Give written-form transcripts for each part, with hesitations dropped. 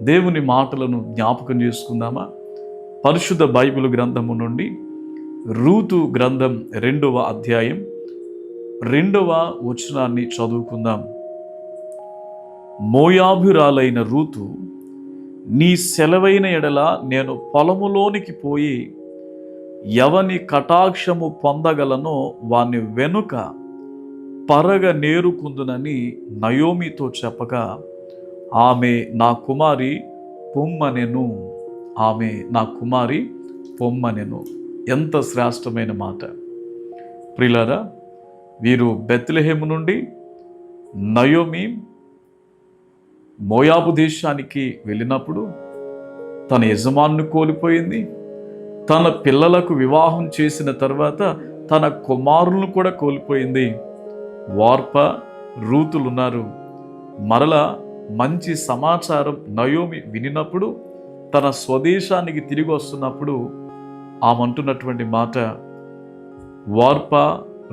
దేవుని మాటలను జ్ఞాపకం చేసుకుందామా? పరిశుద్ధ బైబిల్ గ్రంథము నుండి రూతు గ్రంథం 2వ అధ్యాయం 2వ వచనాన్ని చదువుకుందాం. మోయాబురాలైన రూతు, నీ సెలవైన ఎడల నేను పొలములోనికి పోయి ఎవని కటాక్షము పొందగలనో వాని వెనుక పరగ నేరుకుందునని నయోమితో చెప్పగా, ఆమె నా కుమారి పొమ్మనెను. ఆమె నా కుమారి పొమ్మనెను. ఎంత శ్రేష్టమైన మాట! ప్రియులారా, వీరు బెత్లెహేము నుండి నయోమి మోయాబు దేశానికి వెళ్ళినప్పుడు తన యజమానుని కోల్పోయింది. తన పిల్లలకు వివాహం చేసిన తర్వాత తన కుమారులను కూడా కోల్పోయింది. వార్ప, రూతులున్నారు. మరలా మంచి సమాచారం నయోమి వినినప్పుడు తన స్వదేశానికి తిరిగి వస్తున్నప్పుడు ఆమె అంటున్నటువంటి మాట, వార్ప,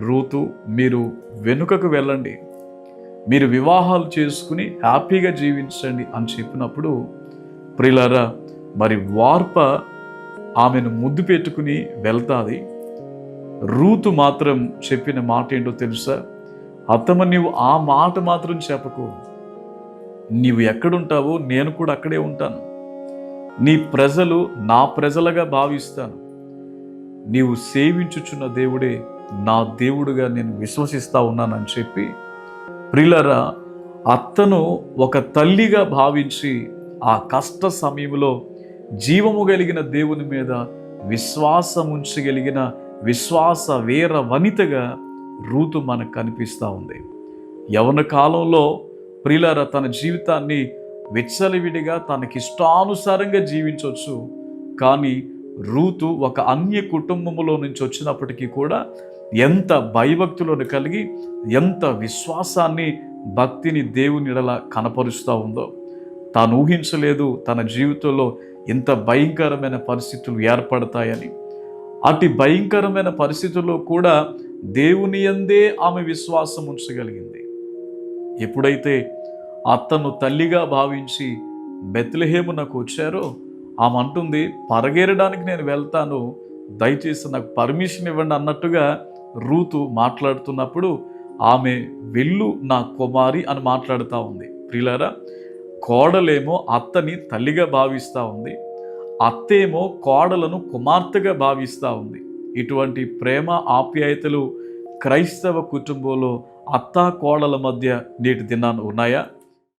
రూతు, మీరు వెనుకకు వెళ్ళండి, మీరు వివాహాలు చేసుకుని హ్యాపీగా జీవించండి అని చెప్పినప్పుడు, ప్రియులారా, మరి వార్ప ఆమెను ముద్దు పెట్టుకుని వెళ్తాది. రూతు మాత్రం చెప్పిన మాట ఏంటో తెలుసా? అత్తమ్మ, నీవు ఆ మాట మాత్రం చెప్పకు. నీవు ఎక్కడుంటావో నేను కూడా అక్కడే ఉంటాను. నీ ప్రజలు నా ప్రజలుగా భావిస్తాను. నీవు సేవించుచున్న దేవుడే నా దేవుడుగా నేను విశ్వసిస్తా ఉన్నానని చెప్పి, ప్రియులారా, అత్తను ఒక తల్లిగా భావించి ఆ కష్ట సమయంలో జీవము కలిగిన దేవుని మీద విశ్వాసం ఉంచగలిగిన విశ్వాస వీర వనితగా రూతు మనకు కనిపిస్తూ ఉంది. యవ్వన కాలంలో ప్రియులారా తన జీవితాన్ని విచ్చలవిడిగా తనకిష్టానుసారంగా జీవించవచ్చు. కానీ రూతు ఒక అన్య కుటుంబములో నుంచి వచ్చినప్పటికీ కూడా ఎంత భయభక్తులను కలిగి ఎంత విశ్వాసాన్ని, భక్తిని దేవుని ఎడల కనపరుస్తూ ఉందో. తాను ఊహించలేదు తన జీవితంలో ఇంత భయంకరమైన పరిస్థితులు ఏర్పడతాయని. అతి భయంకరమైన పరిస్థితుల్లో కూడా దేవుని యందే ఆమె విశ్వాసం ఉంచగలిగింది. ఎప్పుడైతే అత్తను తల్లిగా భావించి బెత్లెహేమునకు వచ్చారో, ఆమె అంటుంది, పరగేరడానికి నేను వెళ్తాను, దయచేసి నాకు పర్మిషన్ ఇవ్వండి అన్నట్టుగా రూతు మాట్లాడుతున్నప్పుడు ఆమె వెళ్ళు నా కుమారి అని మాట్లాడుతూ ఉంది. ప్రియులారా, కోడలేమో అత్తని తల్లిగా భావిస్తూ ఉంది, అత్తేమో కోడలను కుమార్తెగా భావిస్తూ ఉంది. ఇటువంటి ప్రేమ ఆప్యాయతలు క్రైస్తవ కుటుంబంలో అత్తా కోడల మధ్య నేటి దినాన ఉన్నాయా?